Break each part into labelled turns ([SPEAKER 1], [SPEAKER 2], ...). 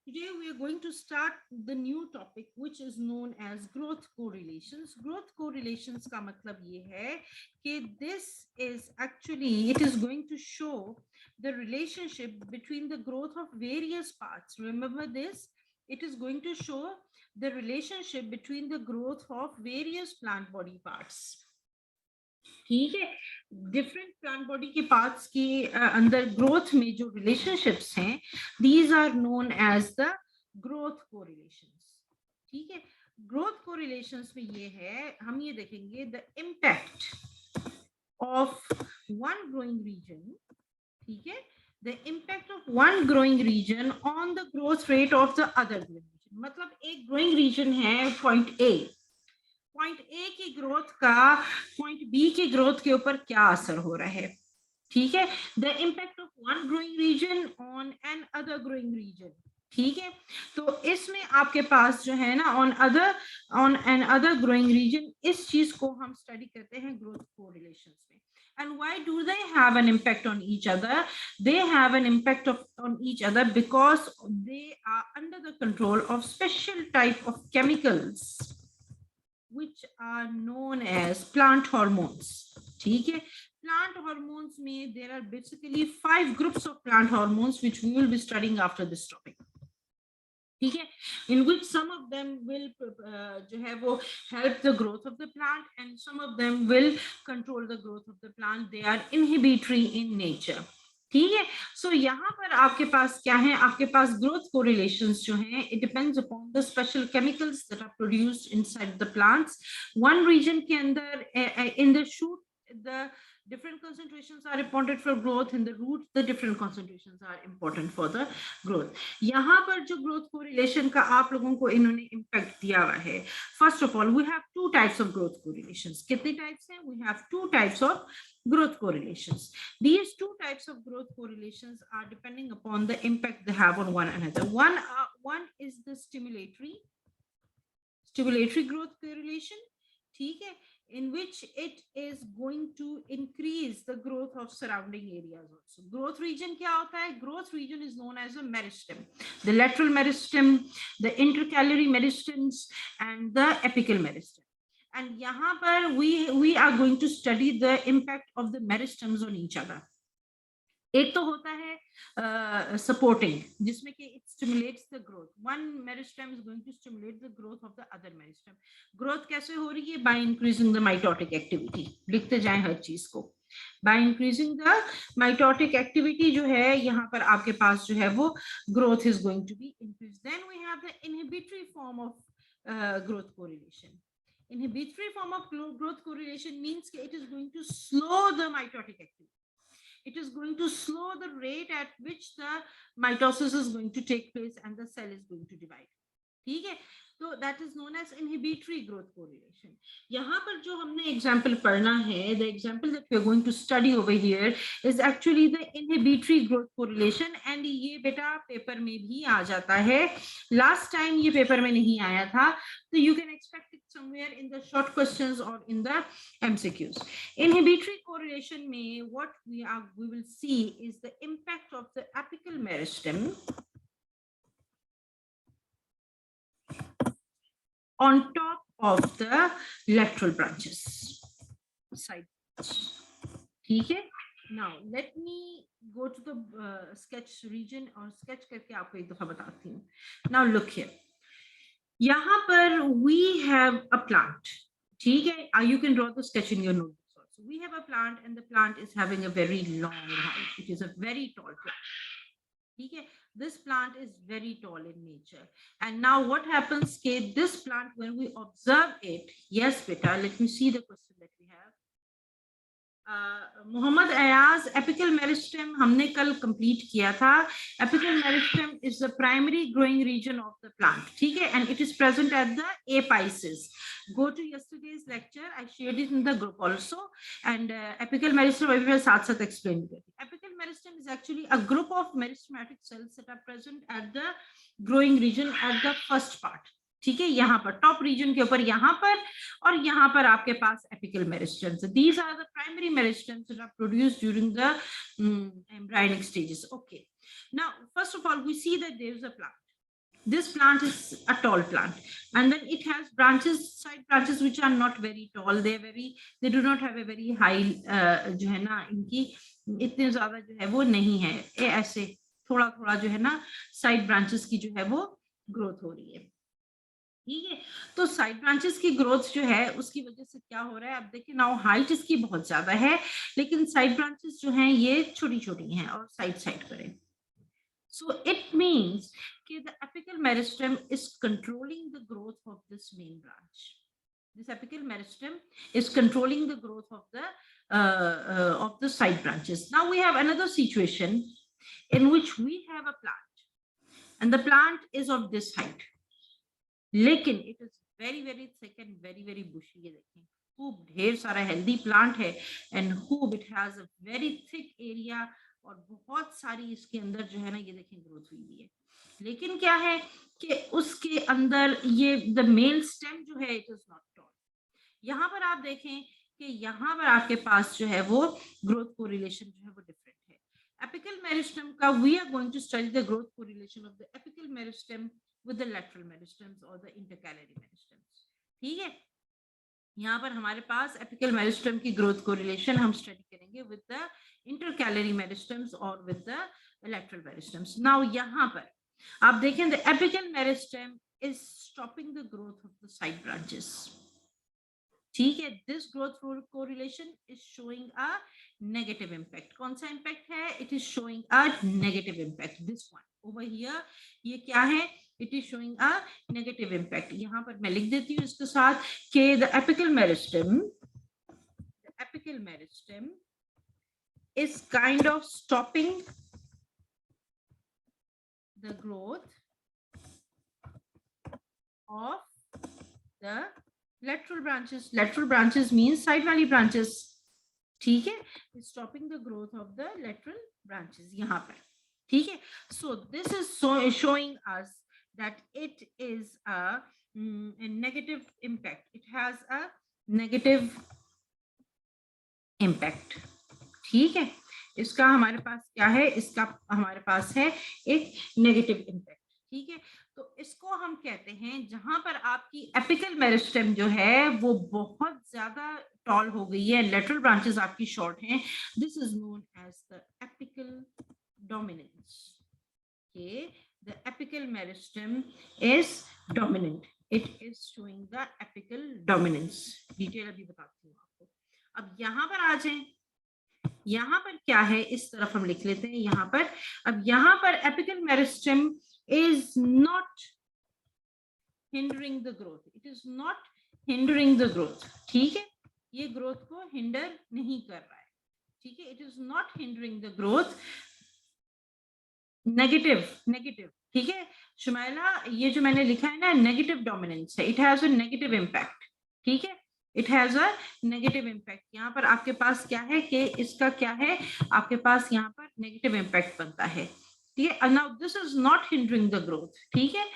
[SPEAKER 1] Today we are going to start the new topic which is known as growth correlations. Growth correlations का मतलब ये है कि this is actually, it is going to show the relationship between the growth of various parts. Remember this, it is going to show the relationship between the growth of various plant body parts. ठीक है, different plant body के parts के अंदर growth में जो relationships हैं, these are known as the growth correlations. ठीक है, ग्रोथ कोरिलेशंस में ये है, हम ये देखेंगे the impact of one growing region. ठीक है, the impact of one growing region on the growth rate of the other growing region. मतलब एक ग्रोइंग रीजन है पॉइंट ए, पॉइंट ए की ग्रोथ का पॉइंट बी के ग्रोथ के ऊपर क्या असर हो रहा है. ठीक है, the impact of one growing region on another growing region. ठीक है, तो इसमें आपके पास जो है ना on another growing region, इस चीज को हम स्टडी करते हैं ग्रोथ कोरिलेशंस में. And why do they have an impact on each other? They have an impact on each other because they are under the control of special type of chemicals which are known as plant hormones. ठीक है, plant hormones में there are basically 5 groups of plant hormones which we will be studying after this topic. ठीक है, in which some of them will जो है वो help the growth of the plant and some of them will control the growth of the plant. They are inhibitory in nature. ठीक है, सो यहाँ पर आपके पास क्या है, आपके पास ग्रोथ कोरिलेशंस जो हैं, it depends upon the special chemicals that are produced inside the plants. One region के अंदर in the shoot the different concentrations are important for growth. In the root, the different concentrations are important for the growth. यहाँ पर जो growth correlation का आप लोगों को इन्होंने impact दिया हुआ है. First of all, we have two types of growth correlations. कितने types हैं? We have two types of growth correlations. These two types of growth correlations are depending upon the impact they have on one another. One is the stimulatory growth correlation. ठीक है, in which it is going to increase the growth of surrounding areas also. Growth region क्या होता है? Growth region is known as a meristem. The lateral meristem, the intercalary meristems, and the apical meristem. And यहाँ पर we are going to study the impact of the meristems on each other. एक तो होता है supporting, जिसमें कि it stimulates the growth. One meristem is going to stimulate the growth of the other meristem. Growth कैसे हो रही है? By increasing the mitotic activity. लिखते जाएं हर चीज को. By increasing the mitotic activity जो है, यहाँ पर आपके पास जो है वो growth is going to be increase. Then we have the inhibitory form of growth correlation. Inhibitory form of growth correlation means that it is going to slow the mitotic activity. It is going to slow the rate at which the mitosis is going to take place and the cell is going to divide. ठीक है, तो that is known as inhibitory growth correlation. यहाँ पर जो हमने example पढ़ना है, the example that we are going to study over here is actually the inhibitory growth correlation. And ये बेटा पेपर में भी आ जाता है. Last time ये पेपर में नहीं आया था, so you can expect it somewhere in the short questions or in the MCQs. Inhibitory correlation में what we will see is the impact of the apical meristem on top of the lateral branches. Side. ठीक है. Now let me go to the sketch region और sketch करके आपको एक दफा बताती हूँ. Now look here. यहाँ पर we have a plant. ठीक है. You can draw the sketch in your notebooks also. We have a plant and the plant is having a very long height. It is a very tall plant. ठीक है. This plant is very tall in nature. And now what happens? Okay, this plant, when we observe it, yes, beta, let me see the question that we have. Muhammad Ayaz, apical meristem हमने कल complete किया था. Apical meristem is the primary growing region of the plant. ठीक है, and it is present at the apices. Go to yesterday's lecture. I shared it in the group also. And apical meristem अभी मैं साथ-साथ explain करूँगी. Apical meristem is actually a group of meristematic cells that are present at the growing region at the first part. ठीक है, यहाँ पर top reason के ऊपर, यहाँ पर और यहाँ पर आपके पास apical meristems. These are the primary meristems that are produced during the embryonic stages. Okay, now first of all we see that there is a plant. This plant is a tall plant, and then it has branches, side branches which are not very tall. They do not have a very high जो है ना इनकी इतने ज्यादा जो है वो नहीं है, ऐसे थोड़ा थोड़ा जो है ना साइड ब्रांचेस की जो है वो ग्रोथ हो रही है। ठीक है, तो साइड ब्रांचेस की ग्रोथ जो है उसकी वजह से क्या हो रहा है, अब देखिए नाउ हाइट इसकी बहुत ज्यादा है, लेकिन साइड ब्रांचेस जो हैं ये छोटी छोटी हैं और साइड साइड पर है। So it means that the apical meristem is controlling the growth of this main branch. This apical meristem is controlling the growth of the side branches. Now we have another situation in which we have a plant, and the plant is of this height. लेकिन it is very very thick and very very bushy. ये देखें खूब ढेर सारा healthy plant है, and खूब it has a very thick area, और बहुत सारी इसके अंदर जो है ना ये देखें ग्रोथ हुई है। लेकिन क्या है कि उसके अंदर ये द मेल स्टेम जो है इट इज नॉट टॉल। यहाँ पर आप देखें कि यहाँ पर आपके पास जो है वो ग्रोथ कोरिलेशन जो है वो डिफरेंट है। एपिकल मेरिस्टेम का we are going to study the growth correlation of the apical meristem with the lateral meristems or the intercalary meristems। ठीक है, यहाँ पर हमारे पास एपिकल मेरिस्टेम की ग्रोथ कोरिलेशन हम स्टडी करेंगे विद द इंटरकैलरी मेरिस्टेम्स और with the lateral meristems। Now यहाँ पर आप देखें the apical meristem is stopping the growth of the side branches. ठीक है, this growth correlation is showing a negative impact. कौन सा इंपैक्ट है, it is showing a negative impact. This one over here ये क्या है, it is showing a negative impact। यहाँ पर मैं लिख देती हूँ इसके साथ कि the apical meristem is kind of stopping the growth of the lateral branches। Lateral branches means side वाली branches। ठीक है, stopping the growth of the lateral branches यहाँ पर। ठीक है, so this is showing us that it is a negative impact। It has a negative impact। ठीक है, इसका हमारे पास क्या है, इसका हमारे पास है एक नेगेटिव इम्पैक्ट। ठीक है, तो इसको हम कहते हैं जहां पर आपकी एपिकल मेरिस्टेम जो है वो बहुत ज्यादा टॉल हो गई है, लेटरल ब्रांचेस आपकी शॉर्ट हैं, this is known as the apical dominance. Okay, the apical meristem is dominant। It is showing the apical dominance। Detail अभी बताती हूँ आपको। अब यहाँ पर आ जाएं, यहाँ पर क्या है इस तरफ हम लिख लेते हैं यहाँ पर। अब यहाँ पर apical meristem is not hindering the growth। It is not hindering the growth। ठीक है, ये ग्रोथ को हिंडर नहीं कर रहा है। ठीक है, it is not hindering the growth। Negative negative. ठीक है शुमाइला, ये जो मैंने लिखा है ना नेगेटिव डोमिनेंस है, it has a negative impact. ठीक है, it has a negative impact. यहाँ पर आपके पास क्या है कि इसका क्या है, आपके पास यहाँ पर नेगेटिव इम्पैक्ट बनता है। ठीक है, now this is not hindering the growth. ठीक है,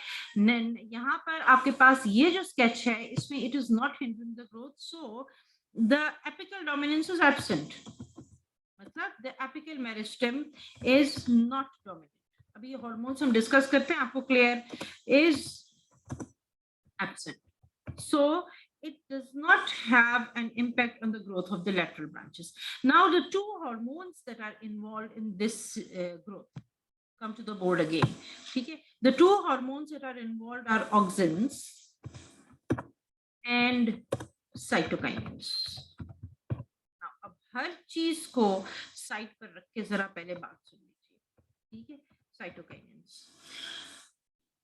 [SPEAKER 1] यहाँ पर आपके पास ये जो स्केच है इसमें it is not hindering the growth, so the apical dominance is absent. मतलब the apical meristem is not dominant. अभी ये हार्मोन्स हम डिस्कस करते हैं, आपको clear, is absent, so it does not have an impact on the growth of the lateral branches। Now the two hormones that are involved in this growth come to the board again। ठीक है, the two hormones that are involved are auxins and cytokinins। Now अब हर चीज को side पर रख के जरा पहले बात सुन लीजिए। ठीक है, cytokinins।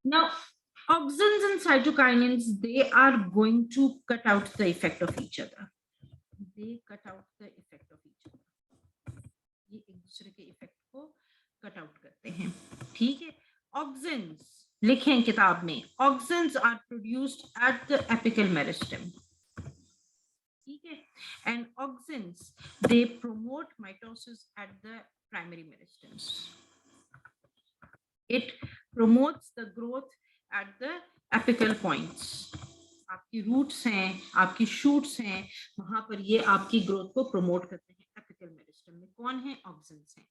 [SPEAKER 1] Now auxins and cytokinins, they are going to cut out the effect of each other। They cut out the effect of each other। ये एक दूसरे के इफेक्ट को कट आउट करते हैं। ठीक है, auxins लिखें किताब में, auxins are produced at the apical meristem। ठीक है, and auxins they promote mitosis at the primary meristems। It promotes the growth at the apical points। आपकी रूट्स हैं, आपकी शूट्स हैं, वहां पर ये आपकी ग्रोथ को प्रमोट करते हैं एपिकल मेरिस्टेम में। कौन है, ऑक्सिन्स हैं।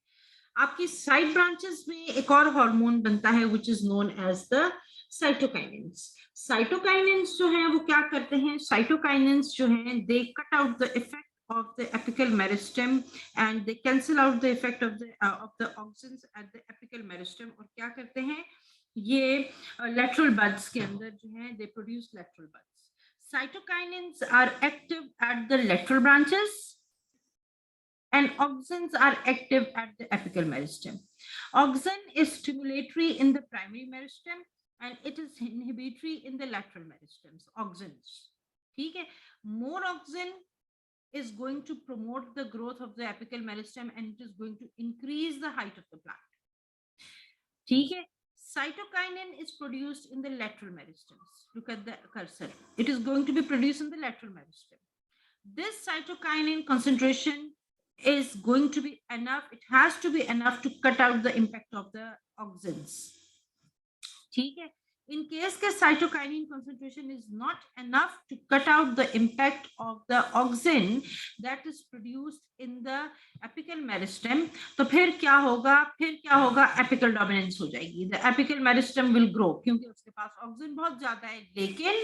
[SPEAKER 1] आपकी साइड ब्रांचेस में एक और हार्मोन बनता है which is known as the cytokinins जो है वो क्या करते हैं? साइटोकाइनेंस जो है they cut out the effect of the apical meristem and they cancel out the effect of the auxins at the apical meristem और क्या करते हैं ये lateral buds के अंदर जो है they produce lateral buds. Cytokinins are active at the lateral branches and auxins are active at the apical meristem. Auxin is stimulatory in the primary meristem and it is inhibitory in the lateral meristems. Auxins, ठीक है? More auxin is going to promote the growth of the apical meristem and it is going to increase the height of the plant. ठीक है? Cytokinin is produced in the lateral meristems. Look at the cursor. It is going to be produced in the lateral meristem. This cytokinin concentration is going to be enough. It has to be enough to cut out the impact of the auxins. ठीक है? In case the cytokinin concentration is not enough to cut out the impact of the auxin that is produced in the apical meristem, तो फिर क्या होगा? apical dominance हो जाएगी. The apical meristem will grow क्योंकि उसके पास auxin बहुत ज्यादा है. लेकिन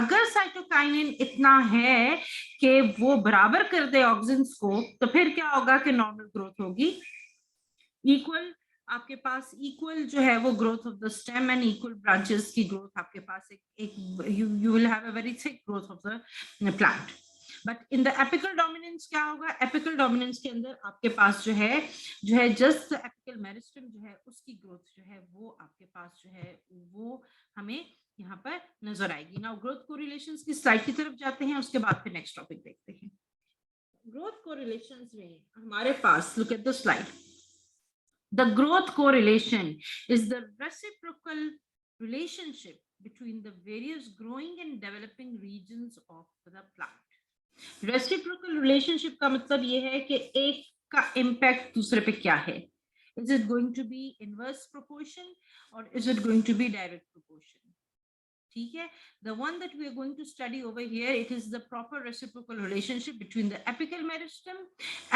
[SPEAKER 1] अगर cytokinin इतना है कि वो बराबर कर दे auxins को, तो फिर क्या होगा कि normal growth होगी. Equal आपके पास इक्वल जो है वो growth of the stem and equal branches की ग्रोथ आपके पास एक you will have a very thick growth of the plant. But in the apical dominance क्या होगा? एपिकल डोमिनेंस के अंदर आपके पास जो है जस्ट एपिकल मेरिस्टम जो है उसकी ग्रोथ जो है वो आपके पास जो है वो हमें यहाँ पर नजर आएगी. नाउ ग्रोथ कोरिलेशंस की स्लाइड की तरफ जाते हैं, उसके बाद फिर नेक्स्ट टॉपिक देखते हैं. ग्रोथ कोरिलेशंस में हमारे पास look at the slide. The growth correlation is the reciprocal relationship between the various growing and developing regions of the plant. Reciprocal relationship का मतलब ये है कि एक का impact दूसरे पे क्या है? Is it going to be inverse proportion or is it going to be direct proportion? ठीक है? The one that we are going to study over here, it is the proper reciprocal relationship between the apical meristem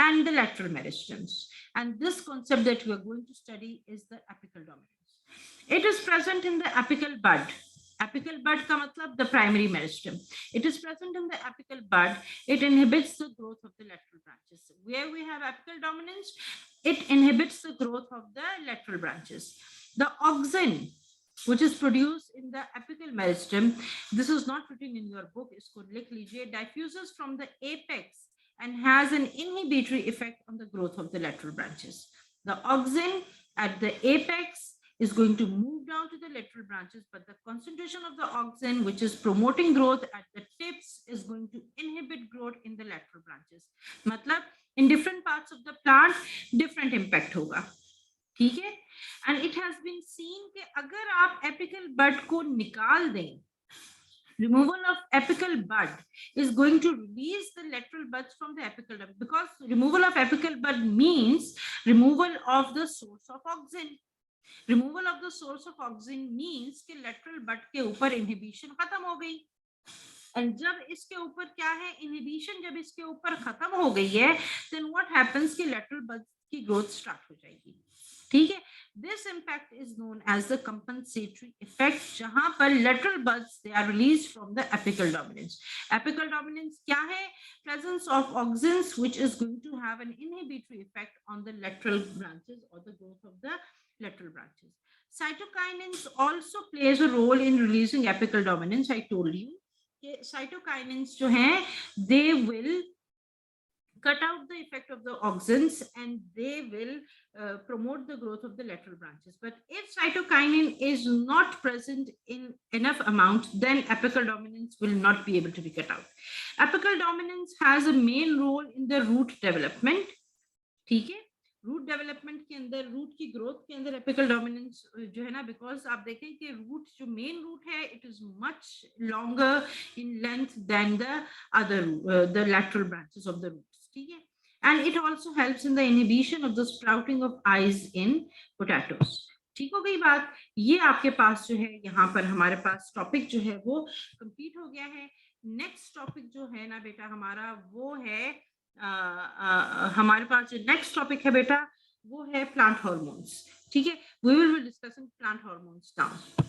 [SPEAKER 1] and the lateral meristems. And this concept that we are going to study is the apical dominance. It is present in the apical bud. Apical bud का मतलब the primary meristem. It is present in the apical bud. It inhibits the growth of the lateral branches. Where we have apical dominance, it inhibits the growth of the lateral branches. The auxin which is produced in the apical meristem, this is not written in your book, isko likh lijiye, diffuses from the apex and has an inhibitory effect on the growth of the lateral branches. The auxin at the apex is going to move down to the lateral branches, but the concentration of the auxin which is promoting growth at the tips is going to inhibit growth in the lateral branches. matlab in different parts of the plant different impact hoga. ठीक है? And it has been seen कि अगर आप apical bud को निकाल दें, removal of apical bud is going to release the lateral buds from the apical bud, because removal of apical bud means removal of the source of auxin. Removal of the source of auxin means कि lateral bud के ऊपर inhibition खत्म हो गई. And जब इसके ऊपर क्या है? Inhibition जब इसके ऊपर खत्म हो गई है, then what happens कि lateral buds की growth start हो जाएगी. ठीक है? This impact is known as the compensatory effect, जहां पर lateral buds they are released from the apical dominance. Apical dominance क्या है? Presence of auxins which is going to have an inhibitory effect on the lateral branches or the growth of the lateral branches. Cytokinins also plays a role in releasing apical dominance. I told you कि cytokinins जो हैं they will cut out the effect of the auxins and they will promote the growth of the lateral branches. But if cytokinin is not present in enough amount, then apical dominance will not be able to be cut out. Apical dominance has a main role in the root development. ठीक है? Root development के अंदर, root की growth के अंदर apical dominance जो है ना, बिकॉज आप देखें कि रूट जो मेन रूट है it is much longer in length than the other the lateral branches of the roots. ठीक है? And it also helps in the inhibition of the sprouting of eyes in potatoes. ठीक हो गई बात? ये आपके पास जो है यहाँ पर हमारे पास टॉपिक जो है वो कंप्लीट हो गया है. नेक्स्ट टॉपिक जो है ना बेटा हमारा वो है हमारे पास जो नेक्स्ट टॉपिक है बेटा वो है प्लांट हार्मोन्स. ठीक है? We will be discussing plant hormones now.